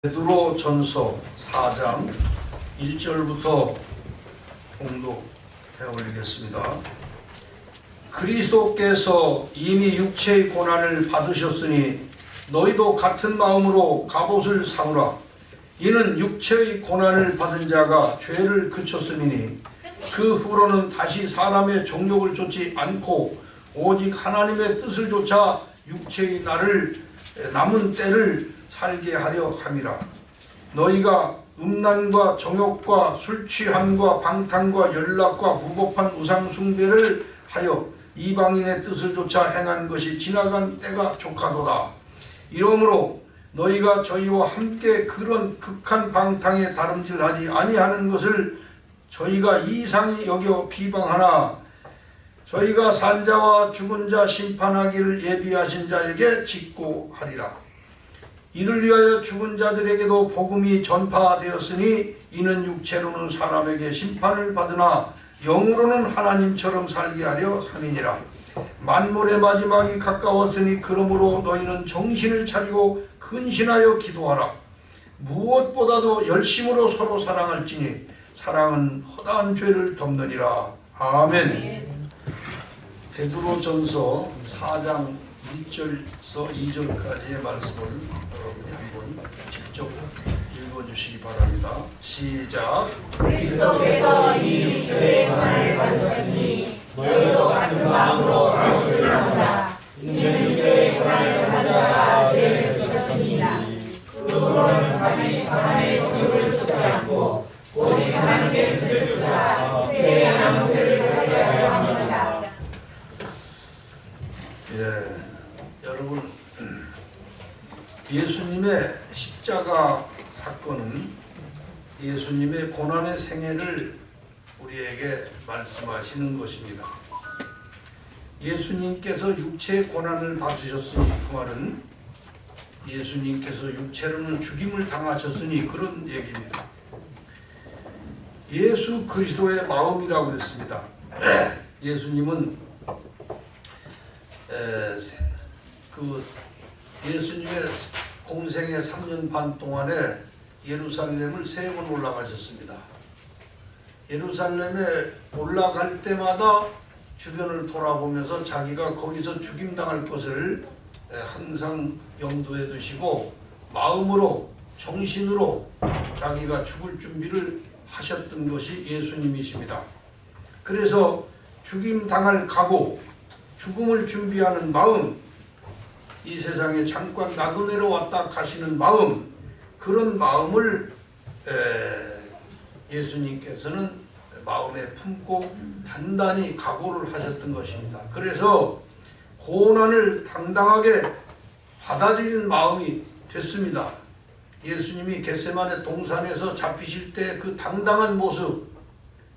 베드로 전서 4장 1절부터 봉독해 올리겠습니다. 그리스도께서 이미 육체의 고난을 받으셨으니 너희도 같은 마음으로 갑옷을 삼으라. 이는 육체의 고난을 받은 자가 죄를 그쳤음이니 그 후로는 다시 사람의 정욕을 좇지 않고 오직 하나님의 뜻을 좇아 육체의 남은 때를 살게 하려 함이라. 너희가 음란과 정욕과 술취함과 방탕과 연락과 무법한 우상 숭배를 하여 이방인의 뜻을 좇아 행한 것이 지나간 때가 족하도다. 이러므로 너희가 저희와 함께 그런 극한 방탕에 다름질하지 아니하는 것을 저희가 이상히 여겨 비방하나 저희가 산 자와 죽은 자 심판하기를 예비하신 자에게 직고하리라. 이를 위하여 죽은 자들에게도 복음이 전파되었으니 이는 육체로는 사람에게 심판을 받으나 영으로는 하나님처럼 살게 하려 함이니라. 만물의 마지막이 가까웠으니 그러므로 너희는 정신을 차리고 근신하여 기도하라. 무엇보다도 열심으로 서로 사랑할지니 사랑은 허다한 죄를 덮느니라. 아멘. 베드로 전서 4장 1절에서 2절까지의 말씀을 여러분이 한번 직접 읽어주시기 바랍니다. 시작. 그리스도께서 이 죄의 고난을 받으셨으니 너희도 같은 마음으로 갑옷을 삼으라. 이는 육체의 고난을 받은 자가 죄를 지셨습니다. 그 후로는 다시 사람의 정욕을 좇지 않고 오직 하나님의 뜻을 좇아 죄의 남은 때를 살게 하려 합니다. 여러분, 예수님의 십자가 사건은 예수님의 고난의 생애를 우리에게 말씀하시는 것입니다. 예수님께서 육체의 고난을 받으셨으니 그 말은 예수님께서 육체로는 죽임을 당하셨으니 그런 얘기입니다. 예수 그리스도의 마음이라고 그랬습니다. 예수님은 예수님의 공생의 3년 반 동안에 예루살렘을 3번 올라가셨습니다. 예루살렘에 올라갈 때마다 주변을 돌아보면서 자기가 거기서 죽임당할 것을 항상 염두에 두시고 마음으로 정신으로 자기가 죽을 준비를 하셨던 것이 예수님이십니다. 그래서 죽임당할 각오, 죽음을 준비하는 마음, 이 세상에 잠깐 나그네로 왔다 가시는 마음, 그런 마음을 예수님께서는 마음에 품고 단단히 각오를 하셨던 것입니다. 그래서 고난을 당당하게 받아들이는 마음이 됐습니다. 예수님이 겟세마네 동산에서 잡히실 때 그 당당한 모습,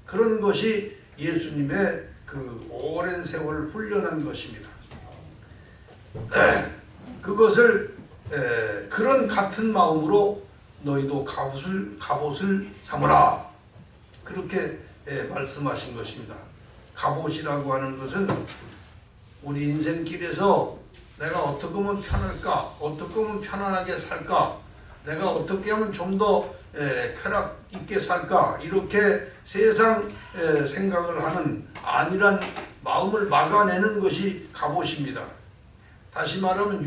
그런 것이 예수님의 그 오랜 세월 훈련한 것입니다. 그것을 그런 같은 마음으로 너희도 갑옷을 삼으라, 그렇게 말씀하신 것입니다. 갑옷이라고 하는 것은 우리 인생길에서 내가 어떻게 하면 편할까, 어떻게 하면 편안하게 살까, 내가 어떻게 하면 좀 더 쾌락 있게 살까, 이렇게 세상 생각을 하는 안일한 마음을 막아내는 것이 갑옷입니다. 다시 말하면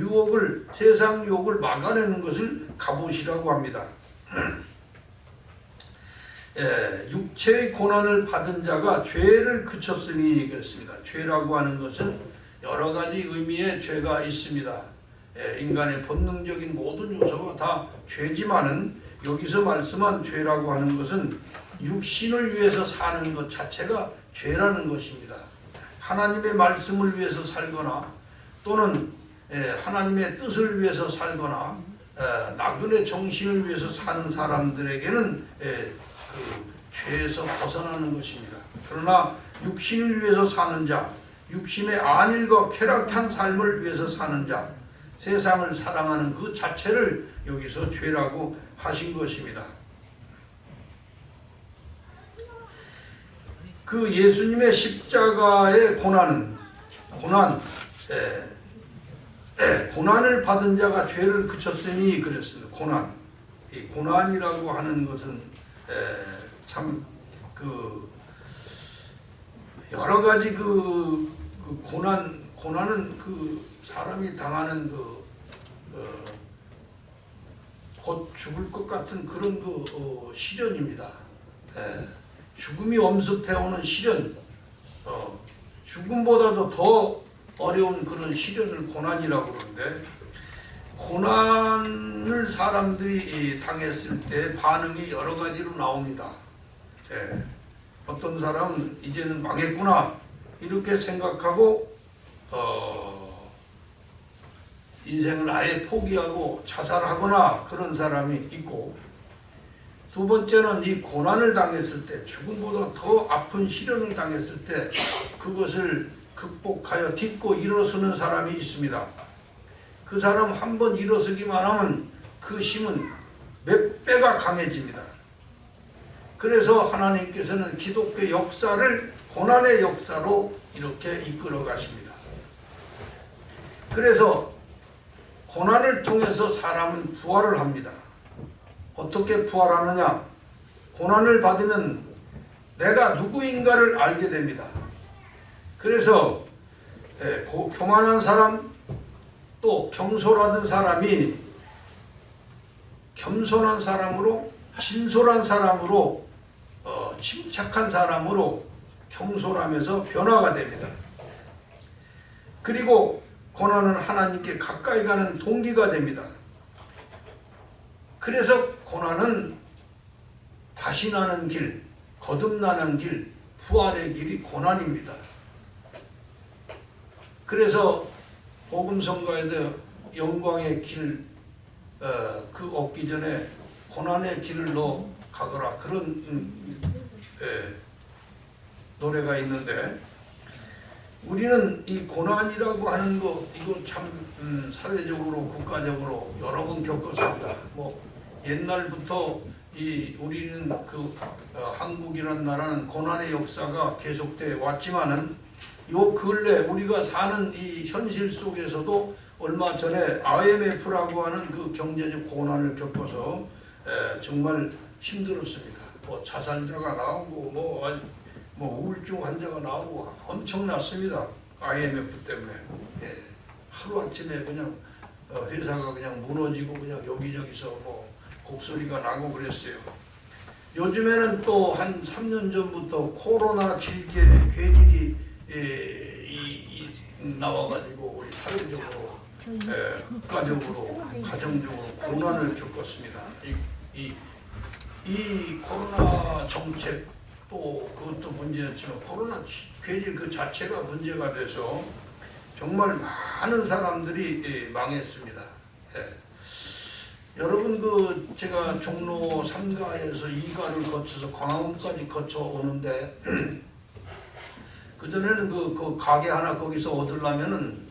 세상 유혹을 막아내는 것을 갑옷이라고 합니다. 육체의 고난을 받은 자가 죄를 그쳤으니 그렇습니다. 죄라고 하는 것은 여러 가지 의미의 죄가 있습니다. 인간의 본능적인 모든 요소가 다 죄지만은 여기서 말씀한 죄라고 하는 것은 육신을 위해서 사는 것 자체가 죄라는 것입니다. 하나님의 말씀을 위해서 살거나 또는 하나님의 뜻을 위해서 살거나 나그네 정신을 위해서 사는 사람들에게는 그 죄에서 벗어나는 것입니다. 그러나 육신을 위해서 사는 자, 육신의 안일과 쾌락한 삶을 위해서 사는 자, 세상을 사랑하는 그 자체를 여기서 죄라고 하신 것입니다. 그 예수님의 십자가의 고난을 받은 자가 죄를 그쳤으니 그랬습니다. 고난. 이 고난이라고 하는 것은 참 그 여러 가지 그 고난은 그 사람이 당하는 곧 죽을 것 같은 그런 시련입니다. 죽음이 엄습해오는 시련, 죽음보다도 더 어려운 그런 시련을 고난이라고 그러는데, 고난을 사람들이 당했을 때 반응이 여러 가지로 나옵니다. 어떤 사람은 이제는 망했구나 이렇게 생각하고 인생을 아예 포기하고 자살하거나 그런 사람이 있고, 두 번째는 이 고난을 당했을 때, 죽음보다 더 아픈 시련을 당했을 때 그것을 극복하여 딛고 일어서는 사람이 있습니다. 그 사람 한 번 일어서기만 하면 그 힘은 몇 배가 강해집니다. 그래서 하나님께서는 기독교 역사를 고난의 역사로 이렇게 이끌어 가십니다. 그래서 고난을 통해서 사람은 부활을 합니다. 어떻게 부활하느냐? 고난을 받으면 내가 누구인가를 알게 됩니다. 그래서 교만한 사람, 또 경솔하던 사람이 겸손한 사람으로, 진솔한 사람으로, 침착한 사람으로 경솔하면서 변화가 됩니다. 그리고 고난은 하나님께 가까이 가는 동기가 됩니다. 그래서 고난은 다시 나는 길, 거듭나는 길, 부활의 길이 고난입니다. 그래서 복음성가에도 영광의 길 그 얻기 전에 고난의 길을 너 가거라, 그런 노래가 있는데, 우리는 이 고난이라고 하는 거 이거 참 사회적으로 국가적으로 여러 번 겪었습니다. 뭐 옛날부터 우리는 한국이라는 나라는 고난의 역사가 계속돼 왔지만은 요 근래 우리가 사는 이 현실 속에서도 얼마 전에 IMF라고 하는 그 경제적 고난을 겪어서 정말 힘들었습니다. 뭐 자살자가 나오고 뭐 우울증 환자가 나오고 엄청났습니다. IMF 때문에. 하루아침에 그냥 회사가 그냥 무너지고 그냥 여기저기서 뭐 곡소리가 나고 그랬어요. 요즘에는 또 한 3년 전부터 코로나 괴질이 나와가지고 우리 사회적으로, 국가적으로, 가정적으로 고난을 겪었습니다. 이 코로나 정책 또 그것도 문제였지만 코로나 괴질 그 자체가 문제가 돼서 정말 많은 사람들이 망했습니다. 여러분 제가 종로 3가에서 2가를 거쳐서 광화문까지 거쳐 오는데 그전에는 그 가게 하나 거기서 얻으려면은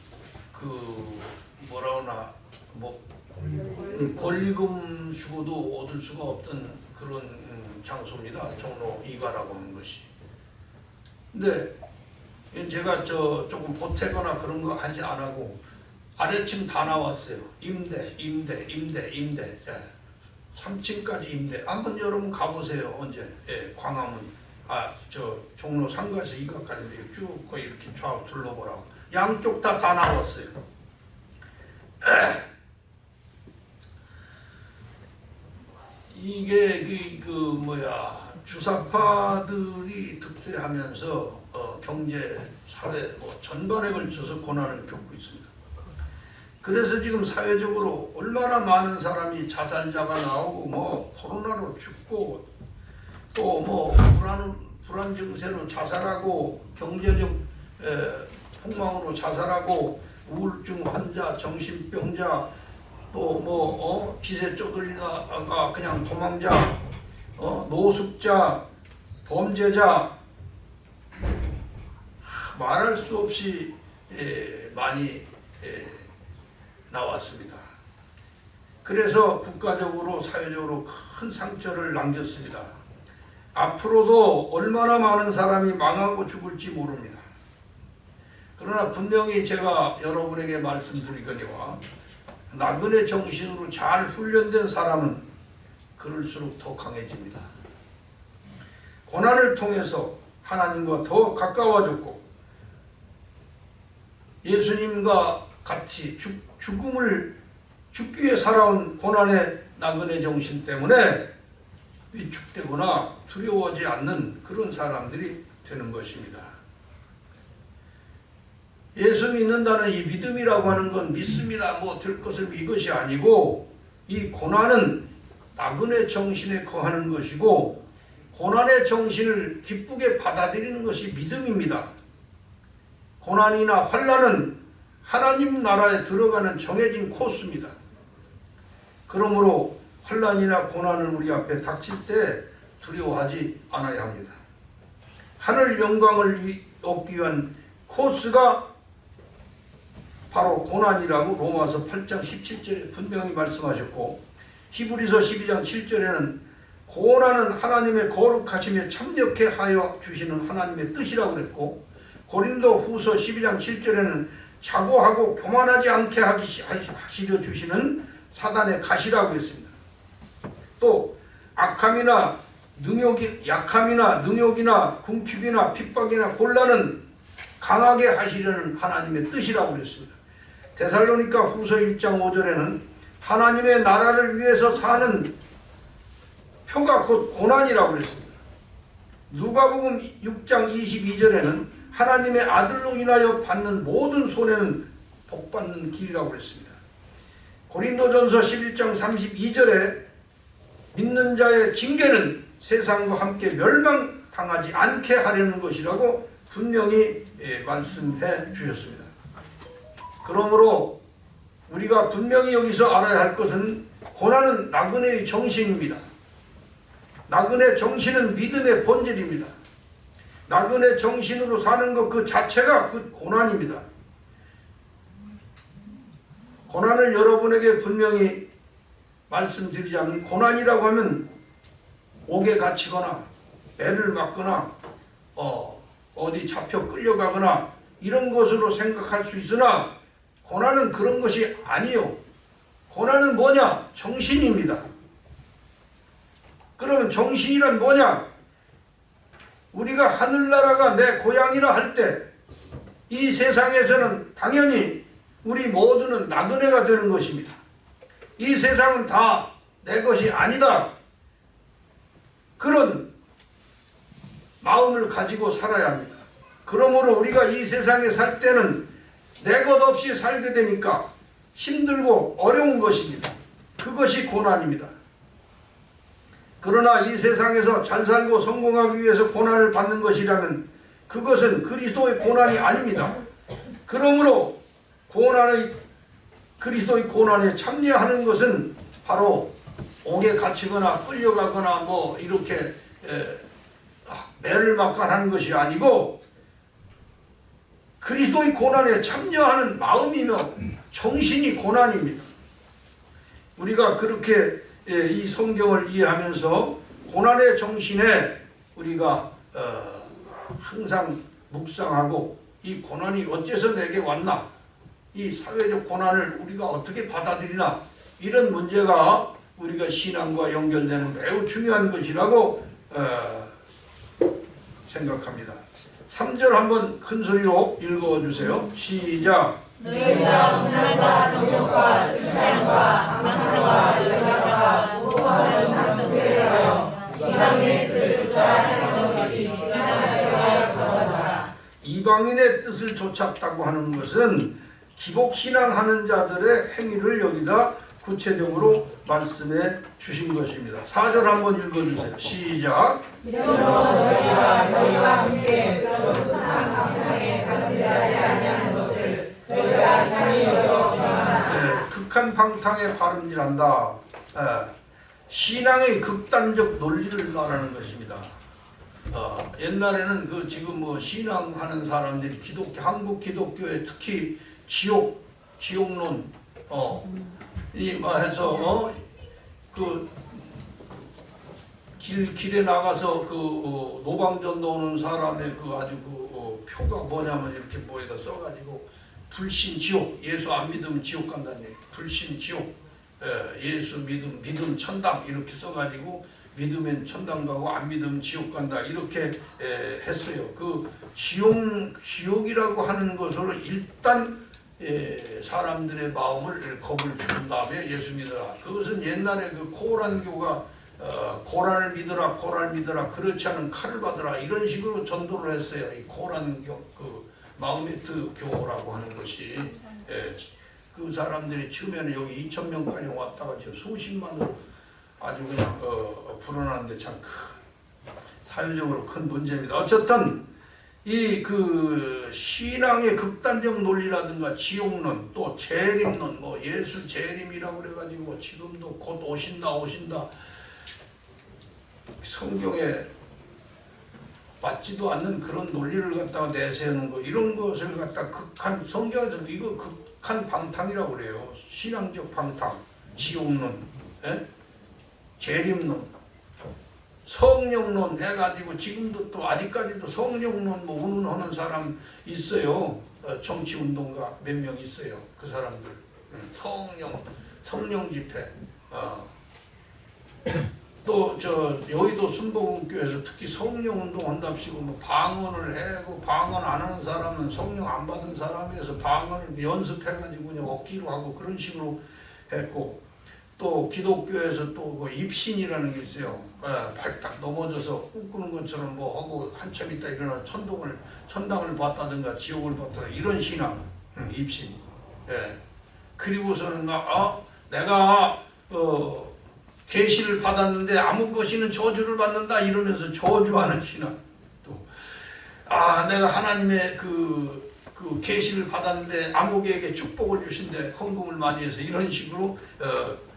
권리금 주고도 얻을 수가 없던 그런 장소입니다. 종로 2가라고 하는 것이. 근데 제가 조금 보태거나 그런 거 하지 안 하고 아래층 다 나왔어요. 임대. 3층까지 임대. 한번 여러분 가보세요. 언제? 광화문. 종로 3가에서 2가까지 쭉 거의 이렇게 쫙 둘러보라고. 양쪽 다 나왔어요. 이게 주사파들이 득세하면서 경제, 사회 전반에 걸쳐서 고난을 겪고 있습니다. 그래서 지금 사회적으로 얼마나 많은 사람이 자살자가 나오고 코로나로 죽고 또 불안 증세로 자살하고 경제적 폭망으로 자살하고 우울증 환자, 정신병자, 또 기세 쪼들리다가 그냥 도망자, 노숙자, 범죄자, 말할 수 없이 많이 나왔습니다. 그래서 국가적으로 사회적으로 큰 상처를 남겼습니다. 앞으로도 얼마나 많은 사람이 망하고 죽을지 모릅니다. 그러나 분명히 제가 여러분에게 말씀드리거니와 나그네 정신으로 잘 훈련된 사람은 그럴수록 더 강해집니다. 고난을 통해서 하나님과 더 가까워졌고 예수님과 같이 죽기 위해 살아온 고난의 나그네 정신 때문에 위축되거나 두려워하지 않는 그런 사람들이 되는 것입니다. 예수 믿는다는 이 믿음이라고 하는 건 믿습니다, 뭐 될 것을 이것이 아니고, 이 고난은 나그네 정신에 거하는 것이고 고난의 정신을 기쁘게 받아들이는 것이 믿음입니다. 고난이나 환난은 하나님 나라에 들어가는 정해진 코스입니다. 그러므로 환난이나 고난을 우리 앞에 닥칠 때 두려워하지 않아야 합니다. 하늘 영광을 얻기 위한 코스가 바로 고난이라고 로마서 8장 17절에 분명히 말씀하셨고, 히브리서 12장 7절에는 고난은 하나님의 거룩하심에 참여케 하여 주시는 하나님의 뜻이라고 그랬고, 고린도 후서 12장 7절에는 자고하고 교만하지 않게 하시려 주시는 사단의 가시라고 했습니다. 또 약함이나 능욕이나 궁핍이나 핍박이나 곤란은 강하게 하시려는 하나님의 뜻이라고 그랬습니다. 데살로니가 후서 1장 5절에는 하나님의 나라를 위해서 사는 표가 곧 고난이라고 그랬습니다. 누가복음 6장 22절에는 하나님의 아들로 인하여 받는 모든 손해는 복받는 길이라고 그랬습니다. 고린도전서 11장 32절에 믿는 자의 징계는 세상과 함께 멸망당하지 않게 하려는 것이라고 분명히 말씀해 주셨습니다. 그러므로 우리가 분명히 여기서 알아야 할 것은 고난은 나그네의 정신입니다. 나그네 정신은 믿음의 본질입니다. 나그네 정신으로 사는 것 그 자체가 그 고난입니다. 고난을 여러분에게 분명히 말씀드리자면, 고난이라고 하면 옥에 갇히거나 매를 맞거나 어디 잡혀 끌려가거나 이런 것으로 생각할 수 있으나, 고난은 그런 것이 아니요. 고난은 뭐냐? 정신입니다. 그러면 정신이란 뭐냐? 우리가 하늘나라가 내 고향이라 할 때 이 세상에서는 당연히 우리 모두는 나그네가 되는 것입니다. 이 세상은 다 내 것이 아니다. 그런 마음을 가지고 살아야 합니다. 그러므로 우리가 이 세상에 살 때는 내 것 없이 살게 되니까 힘들고 어려운 것입니다. 그것이 고난입니다. 그러나 이 세상에서 잘 살고 성공하기 위해서 고난을 받는 것이라면 그것은 그리스도의 고난이 아닙니다. 그러므로 그리스도의 고난에 참여하는 것은 바로 옥에 갇히거나 끌려가거나 뭐 이렇게 매를 맞고 하는 것이 아니고, 그리스도의 고난에 참여하는 마음이며 정신이 고난입니다. 우리가 그렇게 이 성경을 이해하면서 고난의 정신에 우리가 항상 묵상하고, 이 고난이 어째서 내게 왔나, 이 사회적 고난을 우리가 어떻게 받아들이나, 이런 문제가 우리가 신앙과 연결되는 매우 중요한 것이라고 생각합니다. 3절 한번 큰 소리로 읽어주세요. 시작. 너희가 음란과 정욕과 술취함과 방탕과 열악과 무고하는 상속되어 이방인의 뜻을 쫓아 행하는 것이 지상사회와 더하다. 이방인의 뜻을 쫓았다고 하는 것은 기복신앙하는 자들의 행위를 여기다 구체적으로 말씀해 주신 것입니다. 4절 한번 읽어주세요. 시작. 이러므로 너희가 저희와 함께 그런 극한 방탕에 바른대하지 아니하는 것을 저희가 이상히 여겨 비난하나. 극한 방탕에 바른질한다. 신앙의 극단적 논리를 말하는 것입니다. 옛날에는 지금 뭐 신앙하는 사람들이 한국 기독교에 특히 지옥론 해서 길에 나가서 노방전도 오는 사람의 아주 표가 뭐냐면 이렇게 뭐에다 써가지고 불신 지옥, 예수 안 믿으면 지옥 간다는 얘기. 불신 지옥, 예수 믿음 천당 이렇게 써가지고 믿으면 천당 가고 안 믿으면 지옥 간다 이렇게 했어요. 그 지옥이라고 하는 것으로 일단 사람들의 마음을 겁을 준 다음에 예수 믿어라. 그것은 옛날에 그 코란교가 코란을 믿어라, 코란을 믿어라, 그렇지 않은 칼을 받으라 이런 식으로 전도를 했어요. 이 코란교, 그 마호메트 교라고 하는 것이 그 사람들이 처음에는 여기 2,000명까지 왔다가 지금 수십만으로 아주 그냥 불어나는데 참 사회적으로 큰 문제입니다. 어쨌든 이 그 신앙의 극단적 논리라든가 지옥론 또 재림론 뭐 예수 재림이라고 그래가지고 지금도 곧 오신다 성경에 맞지도 않는 그런 논리를 갖다가 내세우는 거 이런 것을 갖다 극한 성경에서 이거 극한 방탕이라고 그래요. 신앙적 방탕, 지옥론, 재림론, 성령론 해가지고 지금도 또 아직까지도 성령론 뭐 운운하는 사람 있어요. 정치운동가 몇 명 있어요. 그 사람들 성령 집회. 또 저 여의도 순복음교회에서 특히 성령운동 한답시고 뭐 방언을 해고 방언 안 하는 사람은 성령 안 받은 사람에서 방언을 연습해가지고 그냥 억지로 하고 그런 식으로 했고 또 기독교에서 또 그 입신이라는 게 있어요. 발딱 넘어져서 꿈꾸는 것처럼 뭐 하고 한참 있다 일어나 천당을 봤다든가 지옥을 봤다든가 이런 신앙, 입신. 그리고서는 내가 계시를 받았는데 아무 것이는 저주를 받는다 이러면서 저주하는 신앙. 또 내가 하나님의 그 계시를 받았는데 아무개에게 축복을 주신대 헌금을 많이 해서 이런 식으로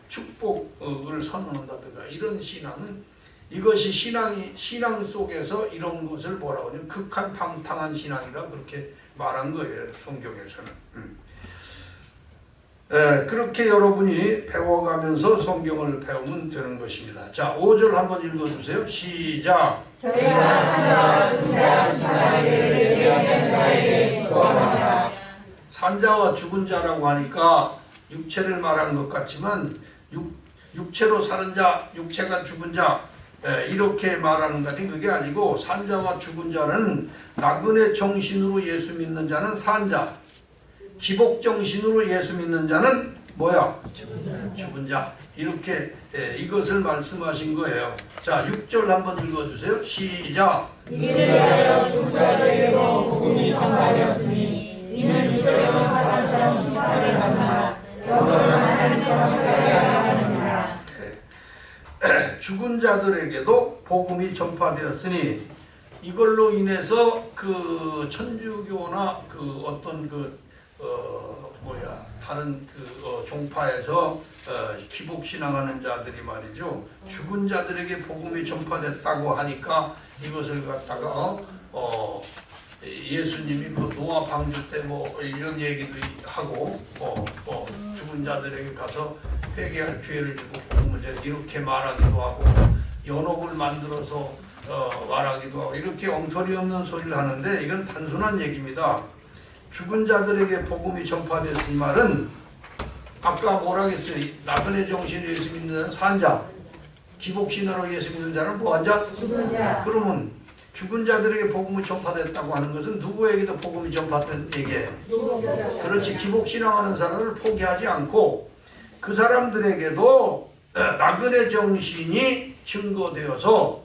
축복을 선언한다든가 이런 신앙은 이것이 신앙 속에서 이런 것을 뭐라고 하냐면 극한 방탕한 신앙이라 그렇게 말한 거예요. 성경에서는. 그렇게 여러분이 배워가면서 성경을 배우면 되는 것입니다. 자, 5절 한번 읽어주세요. 시작. 저희가 산자와 죽은 자 심판을 예비하신 자에게 수고합니다. 산자와 죽은 자라고 하니까 육체를 말한 것 같지만 육체로 사는 자, 육체가 죽은 자 이렇게 말하는 것이 그게 아니고 산자와 죽은 자는 나그네 정신으로 예수 믿는 자는 산자, 기복 정신으로 예수 믿는 자는 뭐야? 죽은 자. 이렇게 이것을 말씀하신 거예요. 자, 6절 한번 읽어주세요. 시작. 이를 위하여 죽은 자들에게도 복음이 전파되었으니 이는 육체로는 사람처럼 심판을 받나 영으로는 하나님처럼 살아야 하느니라. 죽은 자들에게도 복음이 전파되었으니 이걸로 인해서 그 천주교나 그 어떤 다른 종파에서 기복신앙하는 자들이 말이죠. 죽은 자들에게 복음이 전파됐다고 하니까 이것을 갖다가 예수님이 그 노아 방주 때 뭐 이런 얘기도 하고 죽은 자들에게 가서 회개할 기회를 주고 복음을 이렇게 말하기도 하고 연옥을 만들어서 말하기도 하고 이렇게 엉터리 없는 소리를 하는데 이건 단순한 얘기입니다. 죽은 자들에게 복음이 전파됐을 말은 아까 뭐라 했어요? 나그네 정신으로 예수 믿는 자는 산자, 기복신으로 예수 믿는 자는 뭐한 자? 죽은 자. 그러면 죽은 자들에게 복음이 전파됐다고 하는 것은 누구에게도 복음이 전파된 얘기예요. 그렇지. 기복신앙하는 사람을 포기하지 않고 그 사람들에게도 나그네 정신이 증거되어서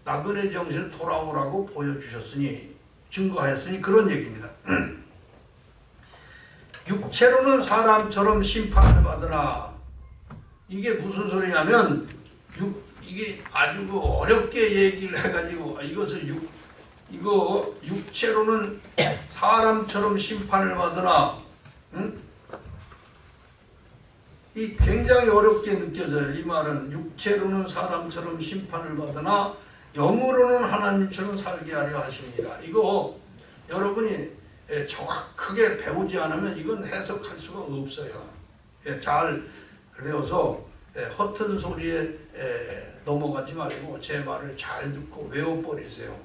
나그네 정신을 돌아오라고 보여주셨으니 증거하였으니 그런 얘기입니다. 육체로는 사람처럼 심판을 받으나 이게 무슨 소리냐면 이게 아주 어렵게 얘기를 해가지고 이것을 육체로는 사람처럼 심판을 받으나 이 굉장히 어렵게 느껴져요. 이 말은 육체로는 사람처럼 심판을 받으나 영으로는 하나님처럼 살게 하려 하십니다. 이거 여러분이 정확하게 배우지 않으면 이건 해석할 수가 없어요. 잘 배워서 허튼 소리에 넘어가지 말고 제 말을 잘 듣고 외워버리세요.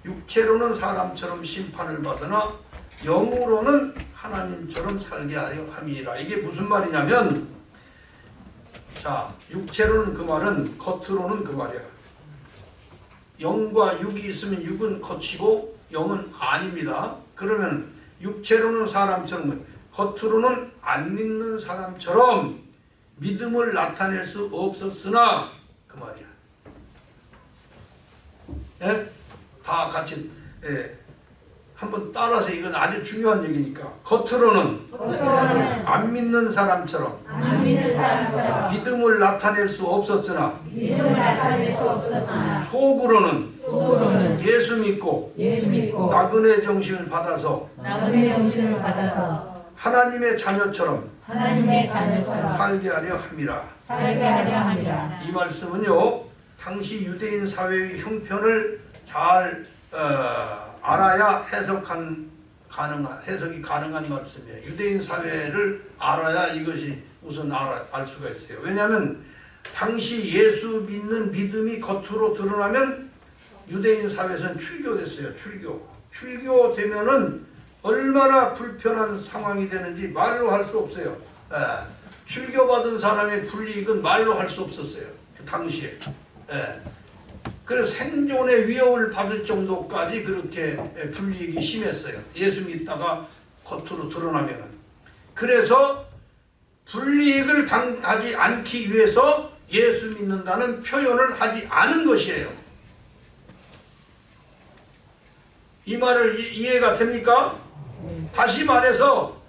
육체로는 사람처럼 심판을 받으나 영으로는 하나님처럼 살게 하려 함이라. 이게 무슨 말이냐면 자, 육체로는 그 말은 겉으로는 그 말이야. 영과 육이 있으면 육은 겉이고 영은 아닙니다. 그러면 육체로는 사람처럼 겉으로는 안 믿는 사람처럼 믿음을 나타낼 수 없었으나 그 말이야. 예? 다 같이 한번 따라서 이건 아주 중요한 얘기니까 겉으로는 안 믿는 사람처럼 믿음을 나타낼 수 없었으나 속으로는 예수 믿고 나그네 정신을 받아서 하나님의 자녀처럼 살게 하려 함이라. 이 말씀은요, 당시 유대인 사회의 형편을 잘 알아야 해석이 가능한 말씀이에요. 유대인 사회를 알아야 이것이 우선 알 수가 있어요. 왜냐하면 당시 예수 믿는 믿음이 겉으로 드러나면 유대인 사회에서는 출교됐어요. 출교되면은 얼마나 불편한 상황이 되는지 말로 할 수 없어요. 출교받은 사람의 불이익은 말로 할 수 없었어요. 그 당시에. 그래서 생존의 위협을 받을 정도까지 그렇게 불이익이 심했어요. 예수 믿다가 겉으로 드러나면은. 그래서 불이익을 당하지 않기 위해서 예수 믿는다는 표현을 하지 않은 것이에요. 이 말을 이해가 됩니까? 다시 말해서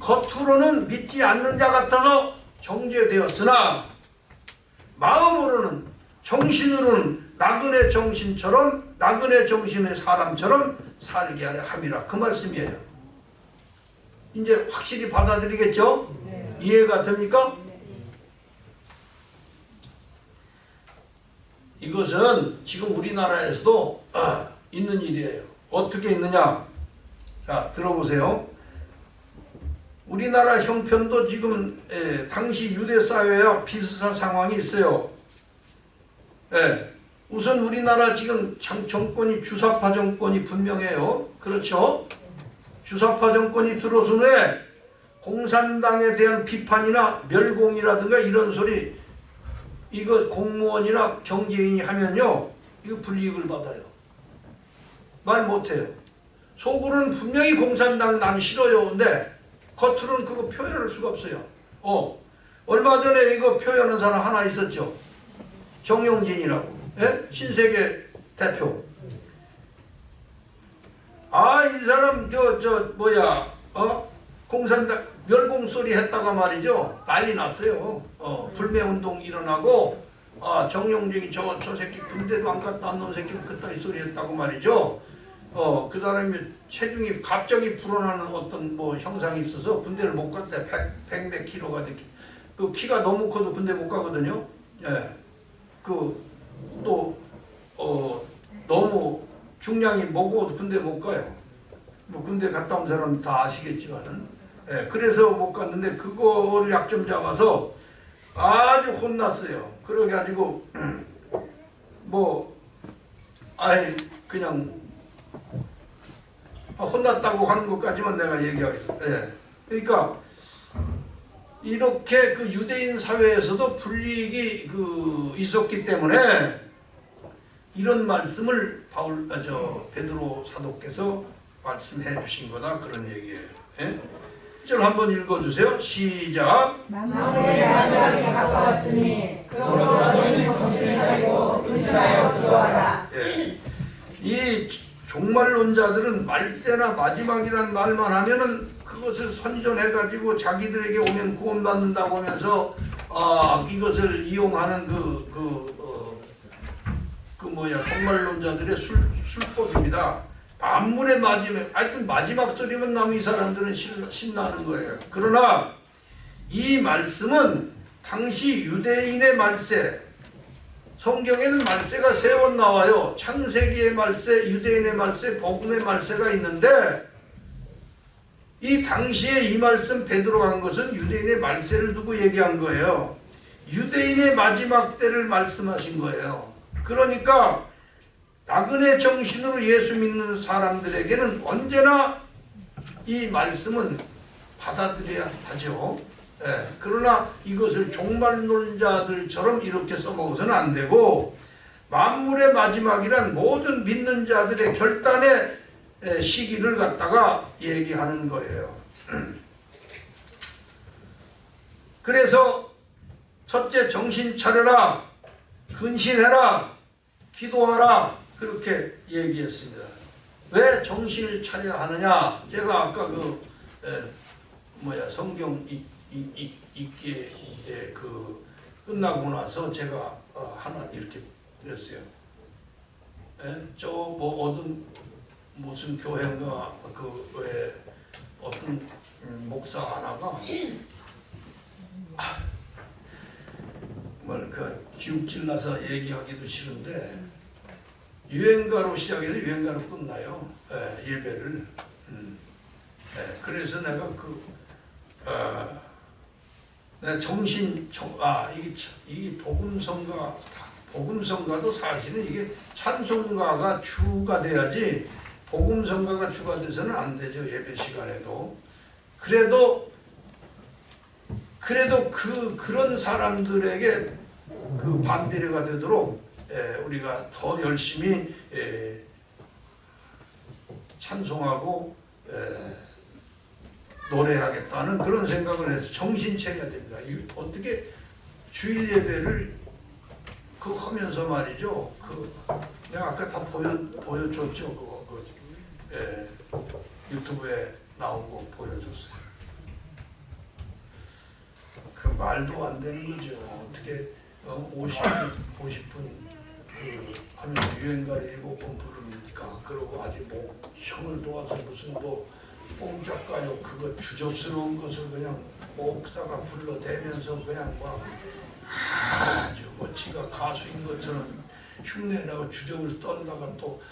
겉으로는 믿지 않는 자 같아서 정죄되었으나 마음으로는 정신으로는 나그네 정신처럼 나그네 정신의 사람처럼 살게 하려 함이라. 그 말씀이에요. 이제 확실히 받아들이겠죠? 이해가 됩니까? 이것은 지금 우리나라에서도 있는 일이에요. 어떻게 있느냐? 자, 들어보세요. 우리나라 형편도 지금 당시 유대 사회와 비슷한 상황이 있어요. 우선 우리나라 지금 정권이 주사파 정권이 분명해요. 그렇죠? 주사파 정권이 들어선 후에 공산당에 대한 비판이나 멸공이라든가 이런 소리 이거 공무원이나 경제인이 하면요, 이거 불이익을 받아요. 말 못해요. 속으로는 분명히 공산당 나는 싫어요. 근데 겉으로는 그거 표현할 수가 없어요. 얼마 전에 이거 표현한 사람 하나 있었죠. 정용진이라고. 신세계 대표. 이 사람 공산당 멸공 소리 했다가 말이죠. 난리 났어요. 불매운동 일어나고 정용진이 저 새끼 군대도 안 갔다 온 놈 새끼 그따위 소리 했다고 말이죠. 그 사람이 체중이 갑자기 불어나는 어떤 형상이 있어서 군대를 못 갔대. 100몇 킬로가 됐기. 그 키가 너무 커도 군대 못 가거든요. 너무 중량이 무거워도 군대 못 가요. 군대 갔다 온 사람 다 아시겠지만은. 그래서 못 갔는데 그거를 약점 잡아서 아주 혼났어요. 그래가지고 그냥 혼났다고 하는 것까지만 내가 얘기하겠습니다. 그러니까 이렇게 그 유대인 사회에서도 불이익이 있었기 때문에 이런 말씀을 베드로 사도께서 말씀해 주신 거다 그런 얘기예요. 1절 한번 읽어주세요. 시작. 만물의 마지막이 가까웠으니 그러므로 너희는 정신을 차리고 근신하여 기도하라. 이 종말론자들은 말세나 마지막이라는 말만 하면은 그것을 선전해가지고 자기들에게 오면 구원받는다고 하면서 이것을 이용하는 종말론자들의 술법입니다. 만물의 마지막, 하여튼 마지막 소리만 나면 이 사람들은 신나는 거예요. 그러나 이 말씀은 당시 유대인의 말세, 성경에는 말세가 3번 나와요. 창세기의 말세, 유대인의 말세, 복음의 말세가 있는데 이 당시에 이 말씀 베드로가 한 것은 유대인의 말세를 두고 얘기한 거예요. 유대인의 마지막 때를 말씀하신 거예요. 그러니까 나그네 정신으로 예수 믿는 사람들에게는 언제나 이 말씀은 받아들여야 하죠. 그러나 이것을 종말론자들처럼 이렇게 써먹어서는 안 되고 만물의 마지막이란 모든 믿는 자들의 결단의 시기를 갖다가 얘기하는 거예요. 그래서 첫째, 정신 차려라, 근신해라, 기도하라, 그렇게 얘기했습니다. 왜 정신을 차려야 하느냐? 제가 아까 성경 읽기에 끝나고 나서 제가 하나 이렇게 그랬어요. 무슨 교회인가 왜 어떤 목사 하나가 기웃질 나서 얘기하기도 싫은데 유행가로 시작해서 유행가로 끝나요. 예배를. 그래서 내가 이게 복음성가도 사실은 이게 찬송가가 주가 돼야지 복음성가가 주가 돼서는 안 되죠. 예배 시간에도. 그래도 그런 사람들에게 반비례가 되도록 우리가 더 열심히 찬송하고 노래하겠다는 그런 생각을 해서 정신 차려야 됩니다. 어떻게 주일 예배를 하면서 말이죠. 내가 아까 다 보여줬죠. 유튜브에 나온 거 보여줬어요. 말도 안 되는 거죠. 어떻게 50분 하면서 유행가를 7번 부릅니까? 그러고 아직 형을 도와서 무슨 뽕짝가요 그거 주접스러운 것을 그냥 목사가 불러대면서 그냥 아주 지가 가수인 것처럼 흉내내고 주접을 떨다가 또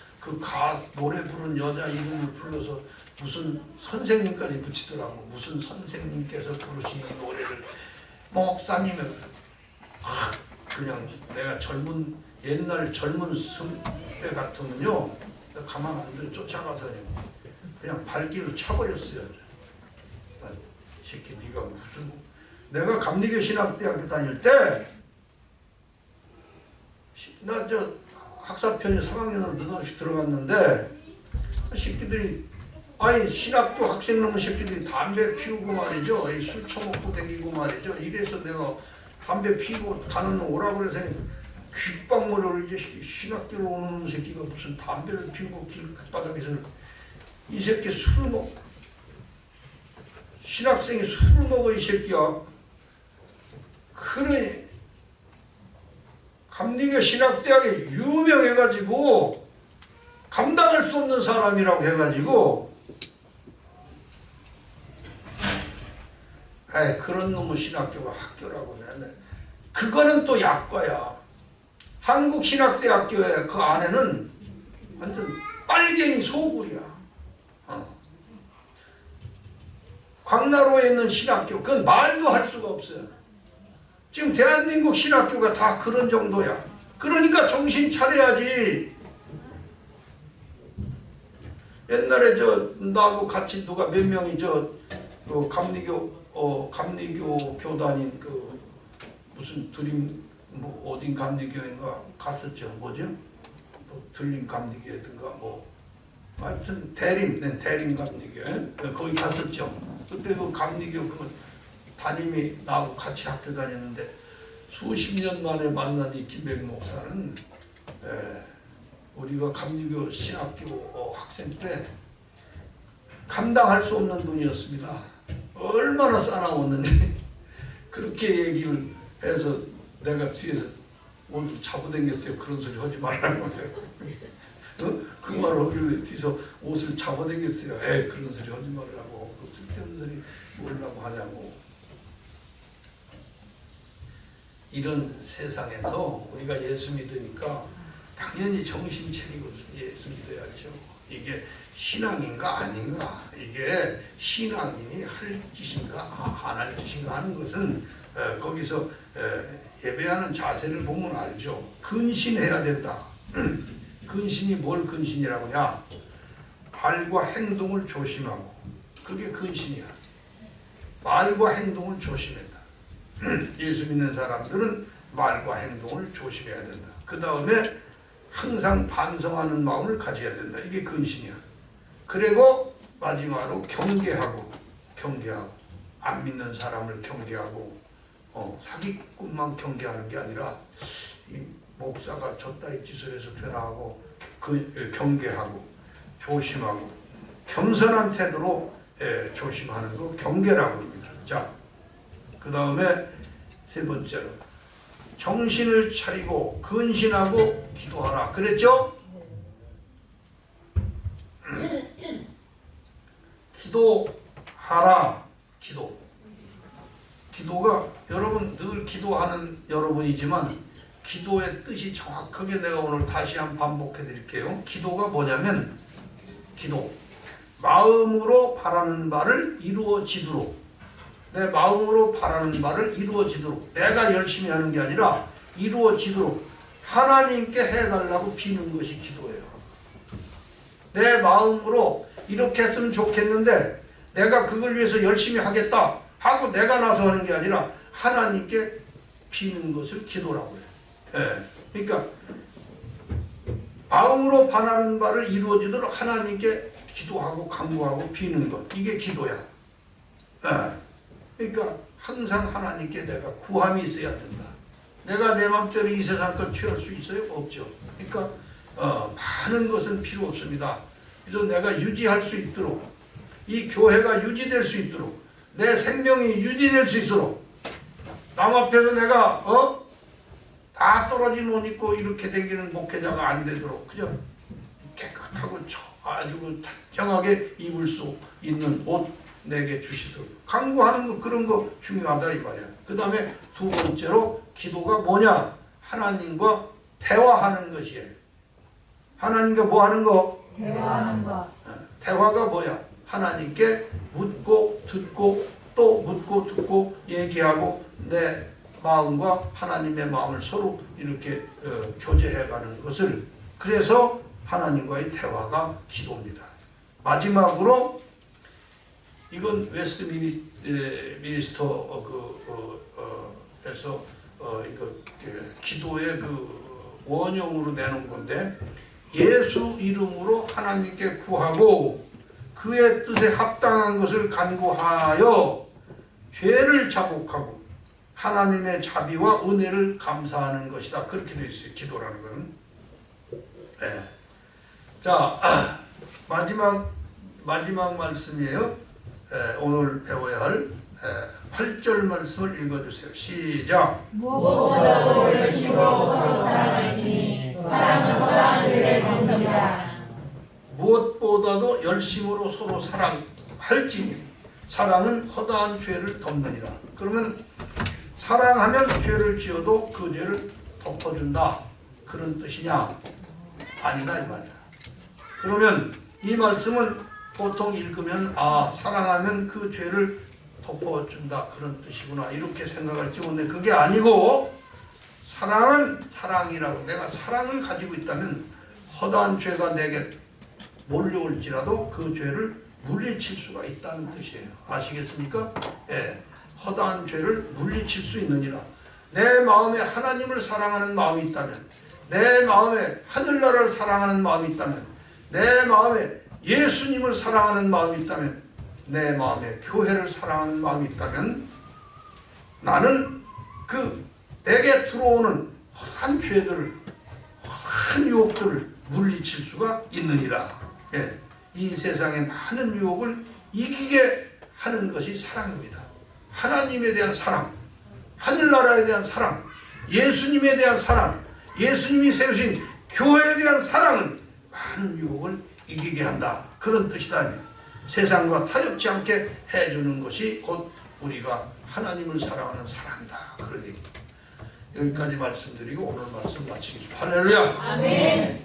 노래 부른 여자 이름을 불러서 무슨 선생님까지 붙이더라고. 무슨 선생님께서 부르신 노래를 목사님을 그냥 내가 옛날 젊은 때 같으면요 가만 안 두고 쫓아가서요 그냥 발길을 쳐버렸어요. 이 새끼 네가 무슨 내가 감리교 신학대학교 다닐 때 나 학사편이 3학년으로 늦어서 들어갔는데 새끼들이 신학교 학생놈의 새끼들이 담배 피우고 말이죠. 술 처먹고 다니고 말이죠. 이래서 내가 담배 피우고 가는 놈 오라고 그래서 귓방문을 이제 신학교로 오는 새끼가 무슨 담배를 피우고 길바닥에서 이 새끼 술을 먹고 신학생이 술을 먹어 이 새끼야. 그러니 감리교 신학대학에 유명해가지고 감당할 수 없는 사람이라고 해가지고 그런 놈의 신학교가 학교라고 내네. 그거는 또 약과야. 한국신학대학교의 그 안에는 완전 빨갱이 소굴이야. 광나루에 있는 신학교 그건 말도 할 수가 없어요. 지금 대한민국 신학교가 다 그런 정도야. 그러니까 정신 차려야지. 옛날에 나하고 같이 누가 몇 명이 감리교 교단인 무슨 드림 어딘 감리교인가 갔었죠. 뭐죠? 들림 감리교든가 하여튼 대림 감리교 거기 갔었죠. 그때 감리교 담임이 나하고 같이 학교 다녔는데 수십 년 만에 만난 이 김백 목사는 우리가 감리교 신학교 학생 때 감당할 수 없는 분이었습니다. 얼마나 싸나웠는지 그렇게 얘기를 해서 내가 뒤에서 옷을 잡아당겼어요. 그런 소리 하지 말라고 하세요. 그 말을 하길래 뒤에서 옷을 잡아당겼어요. 그런 소리 하지 말라고. 쓸데없는 소리 뭐라고 하냐고. 이런 세상에서 우리가 예수 믿으니까 당연히 정신 차리고 예수 믿어야죠. 이게 신앙인가 아닌가, 이게 신앙인이 할 짓인가 안 할 짓인가 하는 것은 거기서 예배하는 자세를 보면 알죠. 근신해야 된다. 근신이 뭘 근신이라고 하냐? 말과 행동을 조심하고, 그게 근신이야. 말과 행동을 조심해야 된다. 예수 믿는 사람들은 말과 행동을 조심해야 된다. 그 다음에 항상 반성하는 마음을 가져야 된다. 이게 근신이야. 그리고 마지막으로 경계하고 안 믿는 사람을 경계하고 사기꾼만 경계하는 게 아니라 이 목사가 저따위 짓을 해서 되나 하고 경계하고 조심하고 겸손한 태도로 조심하는 거 경계라고 합니다. 자, 그 다음에 세 번째로 정신을 차리고 근신하고 기도하라 그랬죠? 기도하라. 기도가 여러분 늘 기도하는 여러분이지만 기도의 뜻이 정확하게 내가 오늘 다시 한번 반복해 드릴게요. 기도가 뭐냐면 마음으로 바라는 바를 이루어지도록, 내 마음으로 바라는 바를 이루어지도록, 내가 열심히 하는 게 아니라 이루어지도록 하나님께 해달라고 비는 것이 기도예요. 내 마음으로 이렇게 했으면 좋겠는데 내가 그걸 위해서 열심히 하겠다 하고 내가 나서 하는 게 아니라 하나님께 비는 것을 기도라고 해요. 그러니까 마음으로 바라는 바를 이루어지도록 하나님께 기도하고 간구하고 비는 것, 이게 기도야. 그러니까 항상 하나님께 내가 구함이 있어야 된다. 내가 내 마음대로 이 세상 걸 취할 수 있어요? 없죠. 그러니까 많은 것은 필요 없습니다. 그래서 내가 유지할 수 있도록, 이 교회가 유지될 수 있도록, 내 생명이 유지될 수 있도록, 남 앞에서 내가 다 떨어진 옷 입고 이렇게 되기는 목회자가 안 되도록 그죠? 깨끗하고 아주 단정하게 입을 수 있는 옷 내게 주시도록 간구하는 거, 그런 거 중요하다 이 말이야. 그 다음에 두 번째로 기도가 뭐냐? 하나님과 대화하는 것이에요. 하나님과 뭐 하는 거? 대화하는 것. 대화가 뭐야? 하나님께 묻고 듣고 또 묻고 듣고 얘기하고 내 마음과 하나님의 마음을 서로 이렇게 교제해가는 것을, 그래서 하나님과의 대화가 기도입니다. 마지막으로 이건 웨스트 미니스터 에서 이거 기도의 그 원형으로 내놓은 건데, 예수 이름으로 하나님께 구하고 그의 뜻에 합당한 것을 간구하여 죄를 자복하고 하나님의 자비와 은혜를 감사하는 것이다. 그렇게 되어 있어요. 기도라는 것은. 자, 마지막 말씀이에요. 오늘 배워야 할 8절 말씀을 읽어주세요. 시작. 무엇보다도 열심으로 서로 사랑하니 사랑은 허다한 죄를 덮느니라. 무엇보다도 열심으로 서로 사랑할지니 사랑은 허다한 죄를 덮느니라. 그러면 사랑하면 죄를 지어도 그 죄를 덮어준다, 그런 뜻이냐? 아니다 이 말이야. 그러면 이 말씀은 보통 읽으면 사랑하면 그 죄를 덮어준다, 그런 뜻이구나 이렇게 생각할지 모르는데 그게 아니고, 사랑은 사랑이라고, 내가 사랑을 가지고 있다면 허다한 죄가 내게 몰려올지라도 그 죄를 물리칠 수가 있다는 뜻이에요. 아시겠습니까? 허다한 죄를 물리칠 수 있느니라. 내 마음에 하나님을 사랑하는 마음이 있다면, 내 마음에 하늘나라를 사랑하는 마음이 있다면, 내 마음에 예수님을 사랑하는 마음이 있다면, 내 마음에 교회를 사랑하는 마음이 있다면, 나는 내게 들어오는 한 죄들을, 한 유혹들을 물리칠 수가 있느니라. 이 세상의 많은 유혹을 이기게 하는 것이 사랑입니다. 하나님에 대한 사랑, 하늘나라에 대한 사랑, 예수님에 대한 사랑, 예수님이 세우신 교회에 대한 사랑은 많은 유혹을 이기게 한다, 그런 뜻이다. 세상과 타협지 않게 해주는 것이 곧 우리가 하나님을 사랑하는 사랑이다, 그런 얘기. 여기까지 말씀드리고 오늘 말씀 마치겠습니다. 할렐루야. 아멘.